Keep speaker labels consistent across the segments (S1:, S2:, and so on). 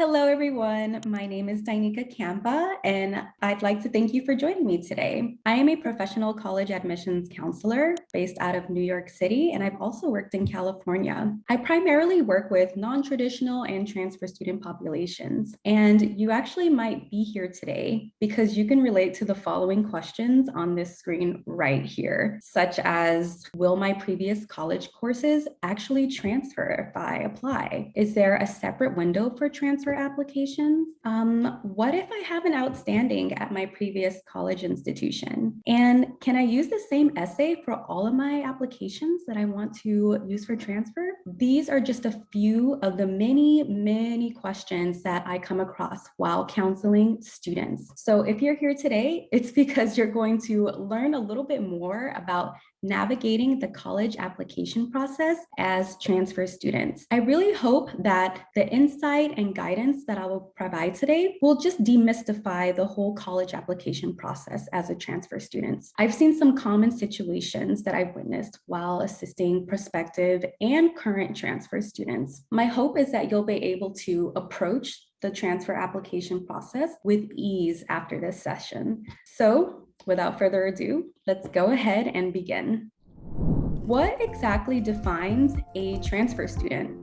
S1: Hello, everyone. My name is Dyeneka, and I'd like to thank you for joining me today. I am a professional college admissions counselor based out of New York City, and I've also worked in California. I primarily work with non-traditional and transfer student populations, and you actually might be here today because you can relate to the following questions on this screen right here, such as, will my previous college courses actually transfer if I apply? Is there a separate window for transfer applications? What if I have an outstanding at my previous college institution? And can I use the same essay for all of my applications that I want to use for transfer? These are just a few of the many questions that I come across while counseling students. So if you're here today, it's because you're going to learn a little bit more about navigating the college application process as transfer students. I really hope that the insight and guidance that I will provide today will just demystify the whole college application process as a transfer student. I've seen some common situations that I've witnessed while assisting prospective and current transfer students. My hope is that you'll be able to approach the transfer application process with ease after this session. So, without further ado, let's go ahead and begin. What exactly defines a transfer student?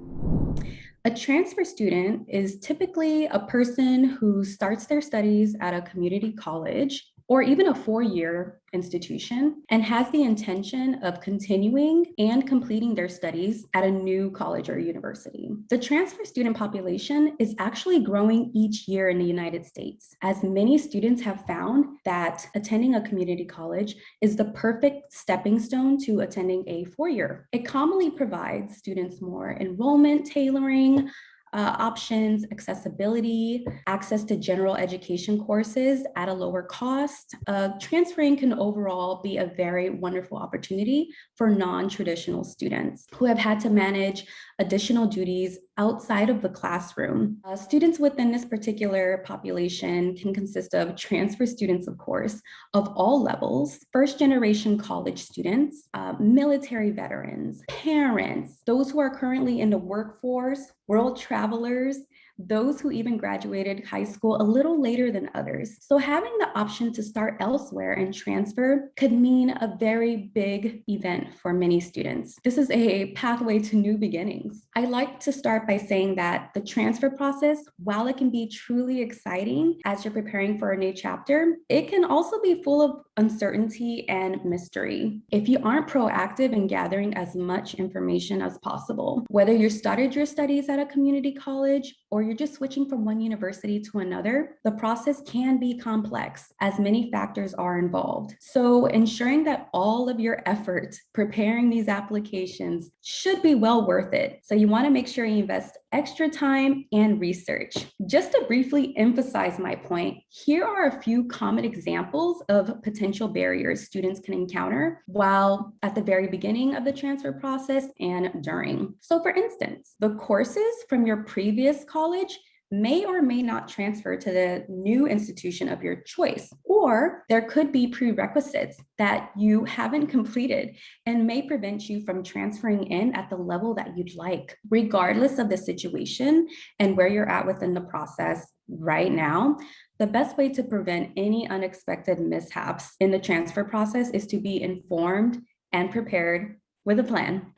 S1: A transfer student is typically a person who starts their studies at a community college or even a four-year institution and has the intention of continuing and completing their studies at a new college or university. The transfer student population is actually growing each year in the United States, as many students have found that attending a community college is the perfect stepping stone to attending a four-year. It commonly provides students more enrollment tailoring, options, accessibility, access to general education courses at a lower cost. Transferring can overall be a very wonderful opportunity for non-traditional students who have had to manage additional duties outside of the classroom. Students within this particular population can consist of transfer students, of course, of all levels, first-generation college students, military veterans, parents, those who are currently in the workforce, world travelers, those who even graduated high school a little later than others. So having the option to start elsewhere and transfer could mean a very big event for many students. This is a pathway to new beginnings. I like to start by saying that the transfer process, while it can be truly exciting as you're preparing for a new chapter, it can also be full of uncertainty and mystery if you aren't proactive in gathering as much information as possible. Whether you started your studies at a community college or you're just switching from one university to another, the process can be complex as many factors are involved. So ensuring that all of your effort preparing these applications should be well worth it. So you want to make sure you invest extra time and research. Just to briefly emphasize my point, here are a few common examples of potential barriers students can encounter while at the very beginning of the transfer process and during. So for instance, the courses from your previous college may or may not transfer to the new institution of your choice, or there could be prerequisites that you haven't completed and may prevent you from transferring in at the level that you'd like. Regardless of the situation and where you're at within the process right now, the best way to prevent any unexpected mishaps in the transfer process is to be informed and prepared with a plan.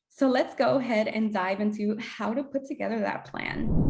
S1: So let's go ahead and dive into how to put together that plan.